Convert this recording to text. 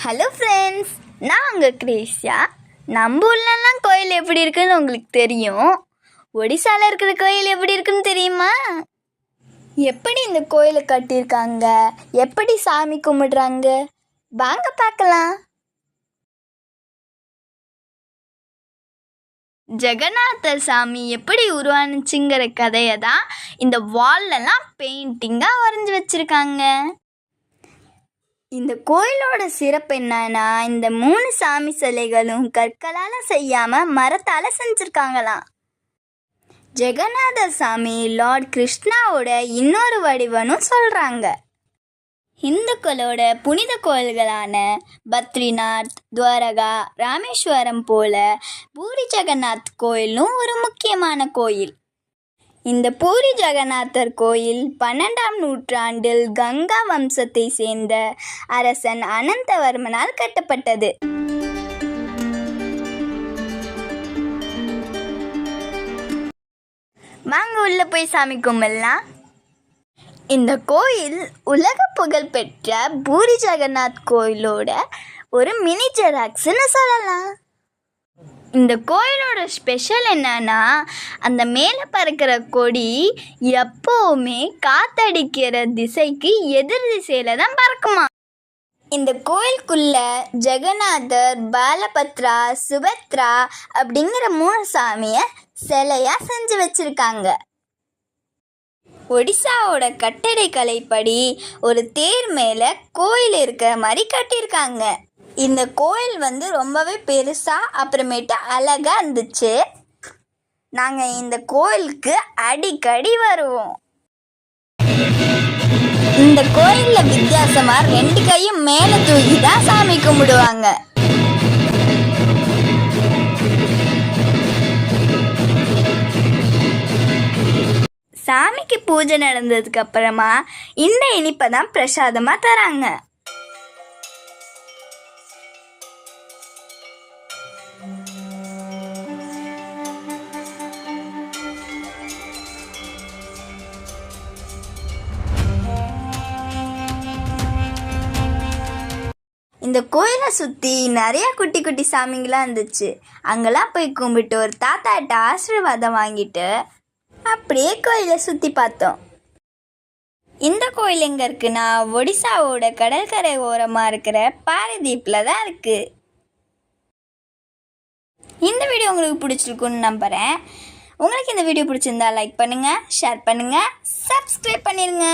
Hello friends, நான் உங்கள் கிரேஷியா. நம்ம ஊர்லலாம் கோயில் எப்படி இருக்குன்னு உங்களுக்கு தெரியும். ஒடிசாவில் இருக்கிற கோயில் எப்படி இருக்குன்னு தெரியுமா? எப்படி இந்த கோயிலை கட்டியிருக்காங்க, எப்படி சாமி கும்பிடுறாங்க, வாங்க பார்க்கலாம். ஜெகநாதர் சாமி எப்படி உருவானுச்சுங்கிற கதையை தான் இந்த வால்லெல்லாம் பெயிண்டிங்காக வரைஞ்சி வச்சுருக்காங்க. இந்த கோயிலோட சிறப்பு என்னன்னா, இந்த 3 சாமி சிலைகளும் கற்களால் செய்யாமல் மரத்தால் செஞ்சுருக்காங்களாம். ஜெகநாதர் சாமி லார்ட் கிருஷ்ணாவோட இன்னொரு வடிவம்னு சொல்கிறாங்க. இந்துக்களோட புனித கோயில்களான பத்ரிநாத், துவாரகா, ராமேஸ்வரம் போல பூரி ஜெகநாத் கோயிலும் ஒரு முக்கியமான கோயில். இந்த பூரி ஜெகநாதர் கோயில் 12ஆம் நூற்றாண்டில் கங்கா வம்சத்தை சேர்ந்த அரசன் அனந்தவர்மனால் கட்டப்பட்டது. வாங்க உள்ள போய் சாமி கும்பிடலாம். இந்த கோயில் உலக புகழ் பெற்ற பூரி ஜெகநாத் கோயிலோட ஒரு மினி ஜெராக்ஸ்னு சொல்லலாம். இந்த கோயிலோட ஸ்பெஷல் என்னன்னா, அந்த மேலே பறக்கிற கொடி எப்போவுமே காத்தடிக்கிற திசைக்கு எதிர் திசையில் தான் பறக்குமா. இந்த கோயிலுக்குள்ள ஜெகநாதர், பாலபத்ரா, சுபத்ரா அப்படிங்கிற 3 சாமியை சிலையாக செஞ்சு வச்சுருக்காங்க. ஒடிசாவோட கட்டடக்கலைப்படி ஒரு தேர் மேலே கோயில் இருக்கிற மாதிரி கட்டியிருக்காங்க. இந்த கோயில் ரொம்பவே பெருசாக அப்புறமேட்டு அழகாக இருந்துச்சு. நாங்கள் இந்த கோயிலுக்கு அடிக்கடி வருவோம். இந்த கோயிலில் வித்தியாசமாக 2 கையும் மேலே தூக்கி தான் சாமி கும்பிடுவாங்க. சாமிக்கு பூஜை நடந்ததுக்கு அப்புறமா இந்த இனிப்பை தான் பிரசாதமாக தராங்க. இந்த கோயிலை சுற்றி நிறையா குட்டி குட்டி சாமிங்களாம் இருந்துச்சு. அங்கெல்லாம் போய் கும்பிட்டு ஒரு தாத்தாட்ட ஆசீர்வாதம் வாங்கிட்டு அப்படியே கோயிலை சுற்றி பார்த்தோம். இந்த கோயில் எங்கே இருக்குன்னா, ஒடிசாவோட கடற்கரை ஓரமாக இருக்கிற பாரதீப்பில் தான் இருக்குது. இந்த வீடியோ உங்களுக்கு பிடிச்சிருக்குன்னு நம்புகிறேன். உங்களுக்கு இந்த வீடியோ பிடிச்சிருந்தா லைக் பண்ணுங்கள், ஷேர் பண்ணுங்கள், சப்ஸ்கிரைப் பண்ணிடுங்க.